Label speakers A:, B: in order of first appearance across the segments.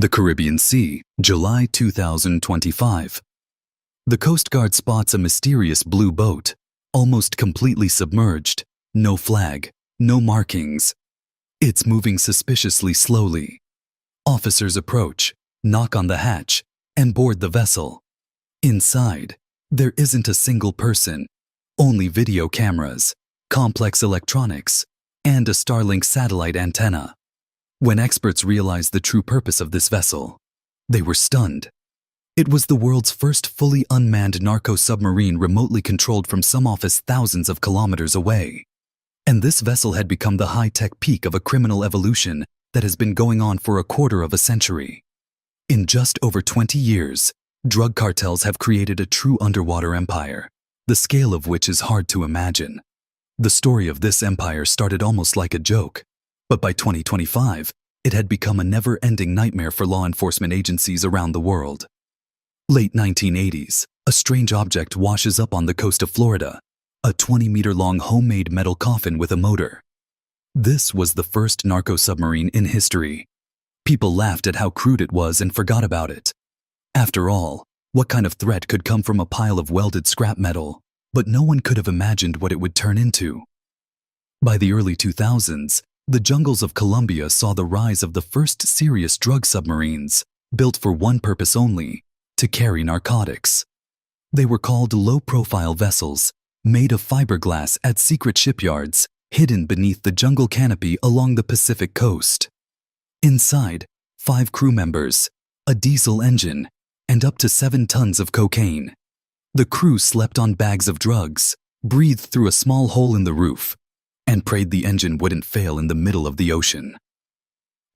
A: The Caribbean Sea, July 2025. The Coast Guard spots a mysterious blue boat, almost completely submerged, no flag, no markings. It's moving suspiciously slowly. Officers approach, knock on the hatch, and board the vessel. Inside, there isn't a single person, only video cameras, complex electronics, and a Starlink satellite antenna. When experts realized the true purpose of this vessel, they were stunned. It was the world's first fully unmanned narco-submarine remotely controlled from some office thousands of kilometers away. And this vessel had become the high-tech peak of a criminal evolution that has been going on for a quarter of a century. In just over 20 years, drug cartels have created a true underwater empire, the scale of which is hard to imagine. The story of this empire started almost like a joke, but by 2025, it had become a never-ending nightmare for law enforcement agencies around the world. Late 1980s, a strange object washes up on the coast of Florida, a 20-meter-long homemade metal coffin with a motor. This was the first narco-submarine in history. People laughed at how crude it was and forgot about it. After all, what kind of threat could come from a pile of welded scrap metal? But no one could have imagined what it would turn into. By the early 2000s, the jungles of Colombia saw the rise of the first serious drug submarines, built for one purpose only: to carry narcotics. They were called low-profile vessels, made of fiberglass at secret shipyards, hidden beneath the jungle canopy along the Pacific coast. Inside, 5 crew members, a diesel engine, and up to 7 tons of cocaine. The crew slept on bags of drugs, breathed through a small hole in the roof, and prayed the engine wouldn't fail in the middle of the ocean.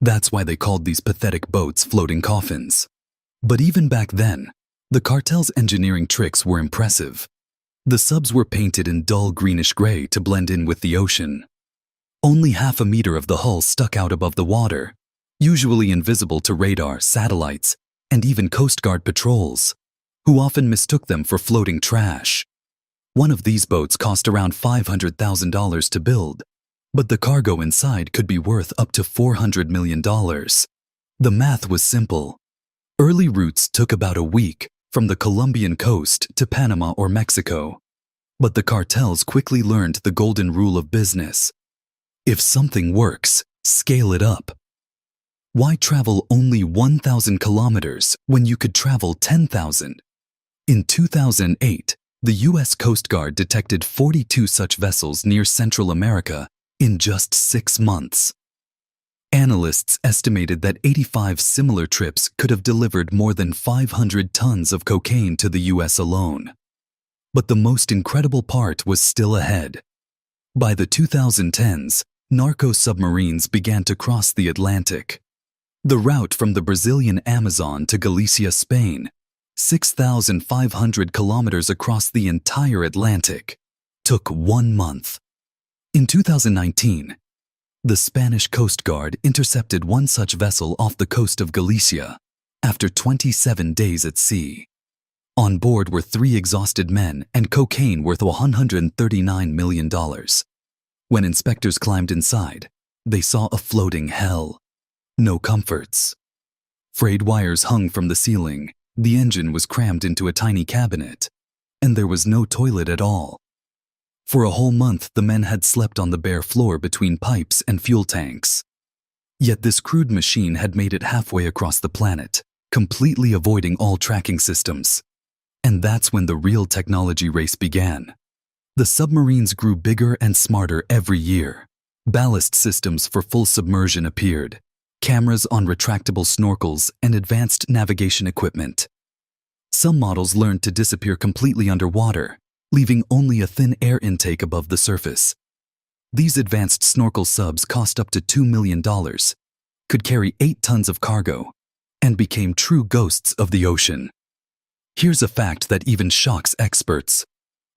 A: That's why they called these pathetic boats floating coffins. But even back then, the cartel's engineering tricks were impressive. The subs were painted in dull greenish gray to blend in with the ocean. Only half a meter of the hull stuck out above the water, usually invisible to radar, satellites, and even Coast Guard patrols, who often mistook them for floating trash. One of these boats cost around $500,000 to build, but the cargo inside could be worth up to $400 million. The math was simple. Early routes took about a week from the Colombian coast to Panama or Mexico, but the cartels quickly learned the golden rule of business. If something works, scale it up. Why travel only 1,000 kilometers when you could travel 10,000? In 2008, the U.S. Coast Guard detected 42 such vessels near Central America in just 6 months. Analysts estimated that 85 similar trips could have delivered more than 500 tons of cocaine to the U.S. alone. But the most incredible part was still ahead. By the 2010s, narco-submarines began to cross the Atlantic. The route from the Brazilian Amazon to Galicia, Spain, 6,500 kilometers across the entire Atlantic, took 1 month. In 2019, the Spanish Coast Guard intercepted one such vessel off the coast of Galicia after 27 days at sea. On board were 3 exhausted men and cocaine worth $139 million. When inspectors climbed inside, they saw a floating hell. No comforts. Frayed wires hung from the ceiling. The engine was crammed into a tiny cabinet, and there was no toilet at all. For a whole month, the men had slept on the bare floor between pipes and fuel tanks. Yet this crude machine had made it halfway across the planet, completely avoiding all tracking systems. And that's when the real technology race began. The submarines grew bigger and smarter every year. Ballast systems for full submersion appeared, cameras on retractable snorkels, and advanced navigation equipment. Some models learned to disappear completely underwater, leaving only a thin air intake above the surface. These advanced snorkel subs cost up to $2 million, could carry 8 tons of cargo, and became true ghosts of the ocean. Here's a fact that even shocks experts.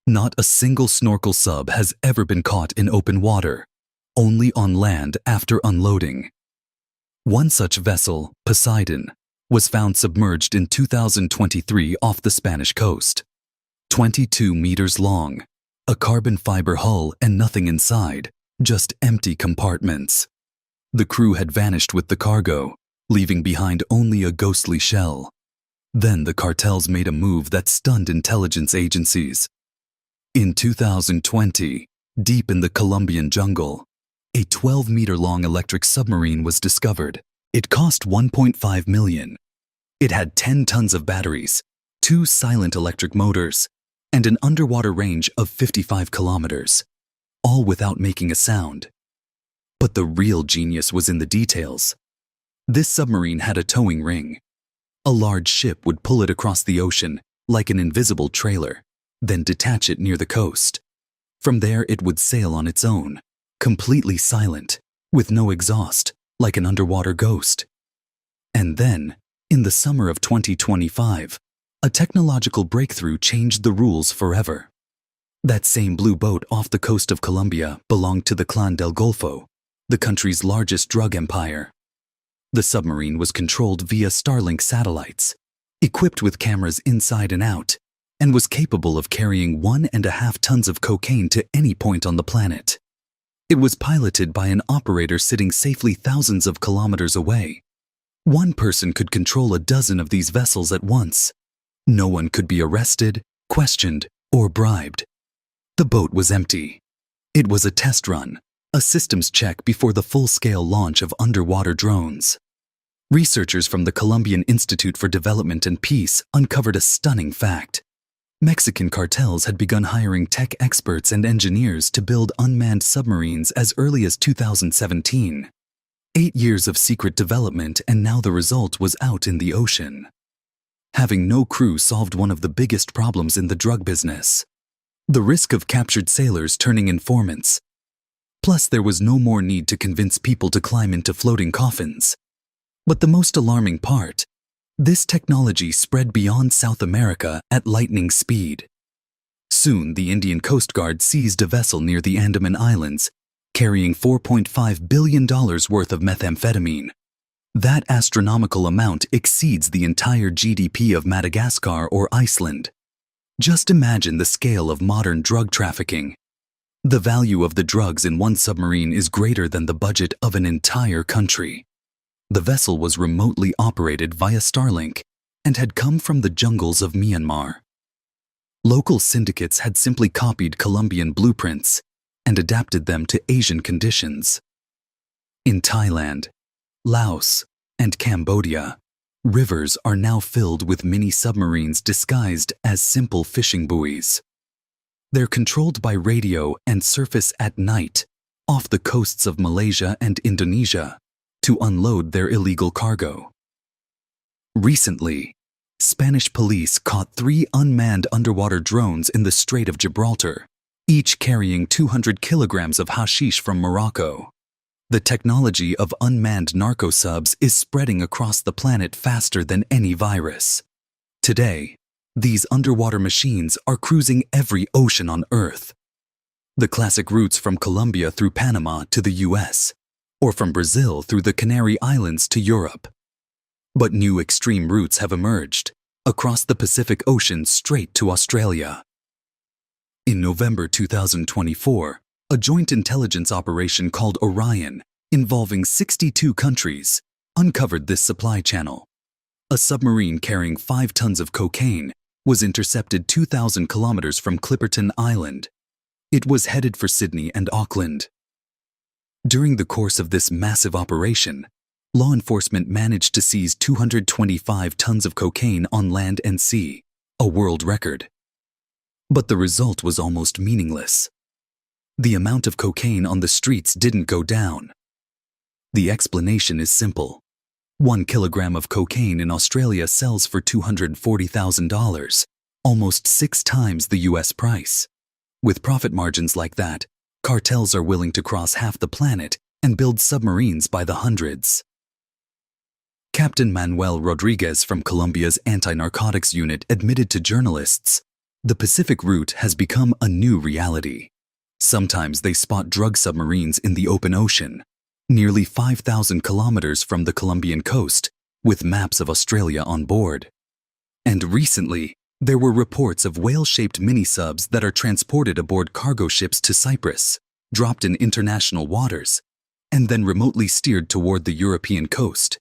A: Not a single snorkel sub has ever been caught in open water, only on land after unloading. One such vessel, Poseidon, was found submerged in 2023 off the Spanish coast. 22 meters long, a carbon fiber hull and nothing inside, just empty compartments. The crew had vanished with the cargo, leaving behind only a ghostly shell. Then the cartels made a move that stunned intelligence agencies. In 2020, deep in the Colombian jungle, a 12-meter-long electric submarine was discovered. It cost $1.5 million. It had 10 tons of batteries, 2 silent electric motors, and an underwater range of 55 kilometers, all without making a sound. But the real genius was in the details. This submarine had a towing ring. A large ship would pull it across the ocean like an invisible trailer, then detach it near the coast. From there it would sail on its own, completely silent, with no exhaust, like an underwater ghost. And then, in the summer of 2025, a technological breakthrough changed the rules forever. That same blue boat off the coast of Colombia belonged to the Clan del Golfo, the country's largest drug empire. The submarine was controlled via Starlink satellites, equipped with cameras inside and out, and was capable of carrying 1.5 tons of cocaine to any point on the planet. It was piloted by an operator sitting safely thousands of kilometers away. One person could control a dozen of these vessels at once. No one could be arrested, questioned, or bribed. The boat was empty. It was a test run, a systems check before the full-scale launch of underwater drones. Researchers from the Colombian Institute for Development and Peace uncovered a stunning fact. Mexican cartels had begun hiring tech experts and engineers to build unmanned submarines as early as 2017. 8 years of secret development, and now the result was out in the ocean. Having no crew solved one of the biggest problems in the drug business: the risk of captured sailors turning informants. Plus, there was no more need to convince people to climb into floating coffins. But the most alarming part: this technology spread beyond South America at lightning speed. Soon, the Indian Coast Guard seized a vessel near the Andaman Islands, carrying $4.5 billion worth of methamphetamine. That astronomical amount exceeds the entire GDP of Madagascar or Iceland. Just imagine the scale of modern drug trafficking. The value of the drugs in one submarine is greater than the budget of an entire country. The vessel was remotely operated via Starlink and had come from the jungles of Myanmar. Local syndicates had simply copied Colombian blueprints and adapted them to Asian conditions. In Thailand, Laos, and Cambodia, rivers are now filled with mini submarines disguised as simple fishing buoys. They're controlled by radio and surface at night off the coasts of Malaysia and Indonesia to unload their illegal cargo. Recently, Spanish police caught 3 unmanned underwater drones in the Strait of Gibraltar, each carrying 200 kilograms of hashish from Morocco. The technology of unmanned narco-subs is spreading across the planet faster than any virus. Today, these underwater machines are cruising every ocean on Earth. The classic routes from Colombia through Panama to the US, or from Brazil through the Canary Islands to Europe. But new extreme routes have emerged, across the Pacific Ocean straight to Australia. In November 2024, a joint intelligence operation called Orion, involving 62 countries, uncovered this supply channel. A submarine carrying 5 tons of cocaine was intercepted 2,000 kilometers from Clipperton Island. It was headed for Sydney and Auckland. During the course of this massive operation, law enforcement managed to seize 225 tons of cocaine on land and sea, a world record. But the result was almost meaningless. The amount of cocaine on the streets didn't go down. The explanation is simple. 1 kilogram of cocaine in Australia sells for $240,000, almost 6 times the US price. With profit margins like that, cartels are willing to cross half the planet and build submarines by the hundreds. Captain Manuel Rodriguez from Colombia's anti-narcotics unit admitted to journalists, "The Pacific route has become a new reality. Sometimes they spot drug submarines in the open ocean, nearly 5,000 kilometers from the Colombian coast, with maps of Australia on board. And recently, there were reports of whale-shaped mini-subs that are transported aboard cargo ships to Cyprus, dropped in international waters, and then remotely steered toward the European coast.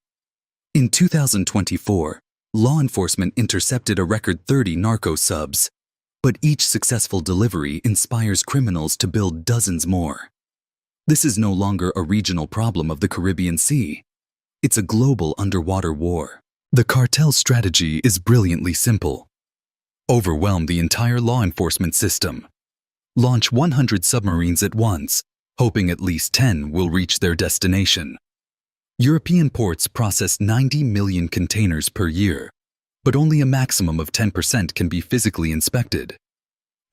A: In 2024, law enforcement intercepted a record 30 narco subs, but each successful delivery inspires criminals to build dozens more. This is no longer a regional problem of the Caribbean Sea. It's a global underwater war. The cartel's strategy is brilliantly simple. Overwhelm the entire law enforcement system. Launch 100 submarines at once, hoping at least 10 will reach their destination. European ports process 90 million containers per year, but only a maximum of 10% can be physically inspected.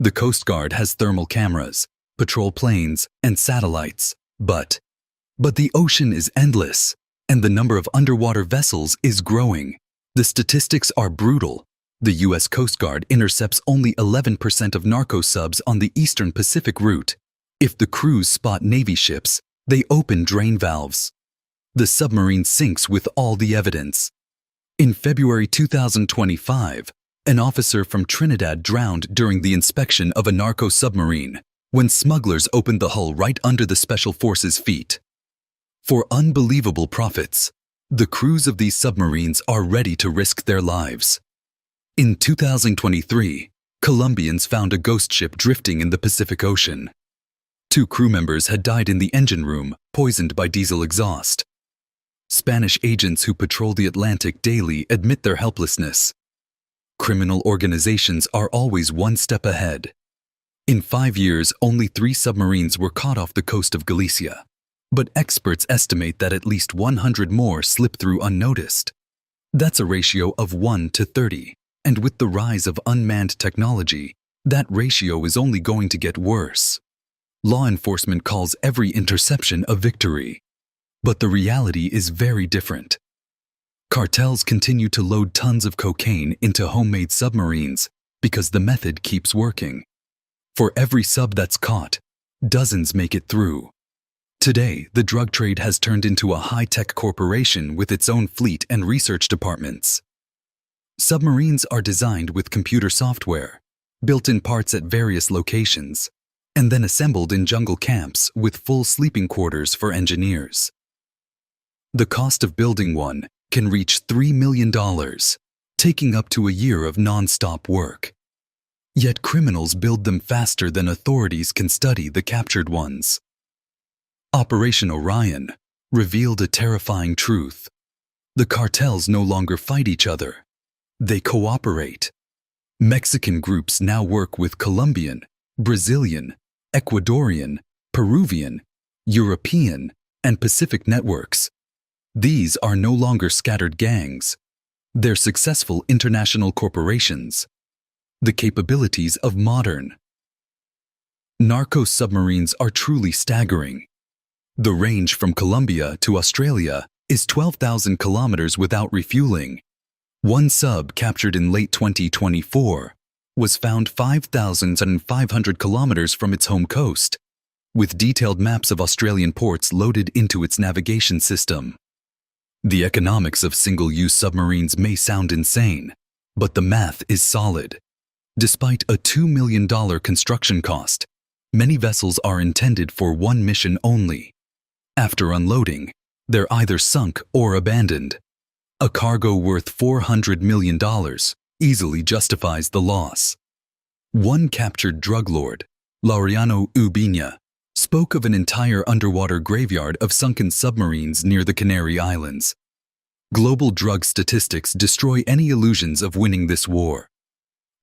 A: The Coast Guard has thermal cameras, patrol planes, and satellites, but the ocean is endless, and the number of underwater vessels is growing. The statistics are brutal. The U.S. Coast Guard intercepts only 11% of narco subs on the Eastern Pacific route. If the crews spot Navy ships, they open drain valves. The submarine sinks with all the evidence. In February 2025, an officer from Trinidad drowned during the inspection of a narco submarine when smugglers opened the hull right under the Special Forces' feet. For unbelievable profits, the crews of these submarines are ready to risk their lives. In 2023, Colombians found a ghost ship drifting in the Pacific Ocean. 2 crew members had died in the engine room, poisoned by diesel exhaust. Spanish agents who patrol the Atlantic daily admit their helplessness. Criminal organizations are always one step ahead. In 5 years, only 3 submarines were caught off the coast of Galicia, but experts estimate that at least 100 more slip through unnoticed. That's a ratio of 1 to 30, and with the rise of unmanned technology, that ratio is only going to get worse. Law enforcement calls every interception a victory. But the reality is very different. Cartels continue to load tons of cocaine into homemade submarines because the method keeps working. For every sub that's caught, dozens make it through. Today, the drug trade has turned into a high-tech corporation with its own fleet and research departments. Submarines are designed with computer software, built in parts at various locations, and then assembled in jungle camps with full sleeping quarters for engineers. The cost of building one can reach $3 million, taking up to a year of non-stop work. Yet criminals build them faster than authorities can study the captured ones. Operation Orion revealed a terrifying truth. The cartels no longer fight each other. They cooperate. Mexican groups now work with Colombian, Brazilian, Ecuadorian, Peruvian, European, and Pacific networks. These are no longer scattered gangs. They're successful international corporations. The capabilities of modern narco submarines are truly staggering. The range from Colombia to Australia is 12,000 kilometers without refueling. One sub captured in late 2024 was found 5,500 kilometers from its home coast, with detailed maps of Australian ports loaded into its navigation system. The economics of single-use submarines may sound insane, but the math is solid. Despite a $2 million construction cost, many vessels are intended for one mission only. After unloading, they're either sunk or abandoned. A cargo worth $400 million easily justifies the loss. One captured drug lord, Laureano Ubiña, spoke of an entire underwater graveyard of sunken submarines near the Canary Islands. Global drug statistics destroy any illusions of winning this war.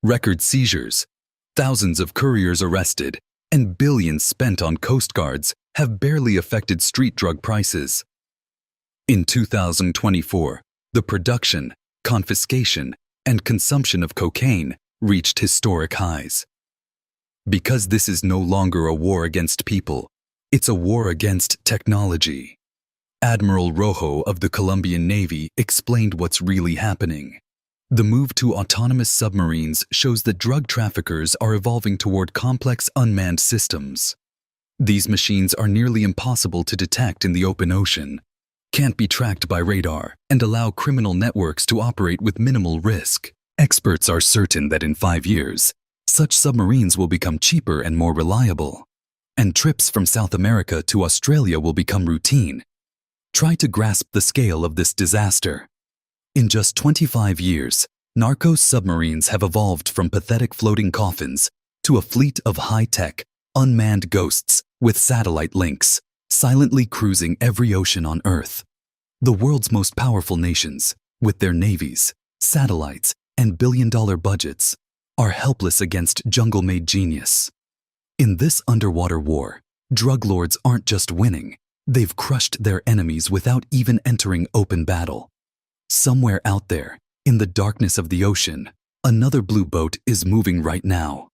A: Record seizures, thousands of couriers arrested, and billions spent on coast guards have barely affected street drug prices. In 2024, the production, confiscation, and consumption of cocaine reached historic highs. Because this is no longer a war against people, it's a war against technology. Admiral Rojo of the Colombian Navy explained what's really happening. The move to autonomous submarines shows that drug traffickers are evolving toward complex unmanned systems. These machines are nearly impossible to detect in the open ocean, can't be tracked by radar, and allow criminal networks to operate with minimal risk. Experts are certain that in 5 years, such submarines will become cheaper and more reliable, and trips from South America to Australia will become routine. Try to grasp the scale of this disaster. In just 25 years, narco submarines have evolved from pathetic floating coffins to a fleet of high-tech, unmanned ghosts with satellite links, silently cruising every ocean on Earth. The world's most powerful nations, with their navies, satellites, and billion-dollar budgets, are helpless against jungle-made genius. In this underwater war, drug lords aren't just winning, they've crushed their enemies without even entering open battle. Somewhere out there, in the darkness of the ocean, another blue boat is moving right now.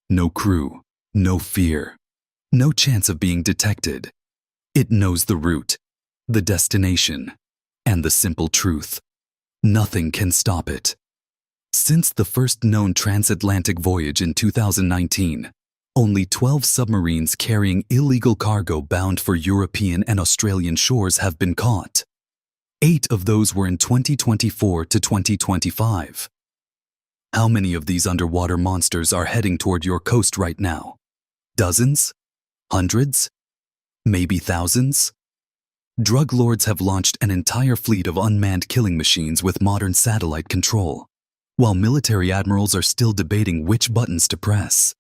A: No crew, no fear, no chance of being detected. It knows the route, the destination, and the simple truth. Nothing can stop it. Since the first known transatlantic voyage in 2019, only 12 submarines carrying illegal cargo bound for European and Australian shores have been caught. 8 of those were in 2024 to 2025. How many of these underwater monsters are heading toward your coast right now? Dozens? Hundreds? Maybe thousands? Drug lords have launched an entire fleet of unmanned killing machines with modern satellite control, while military admirals are still debating which buttons to press.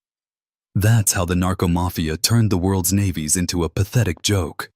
A: That's how the narco mafia turned the world's navies into a pathetic joke.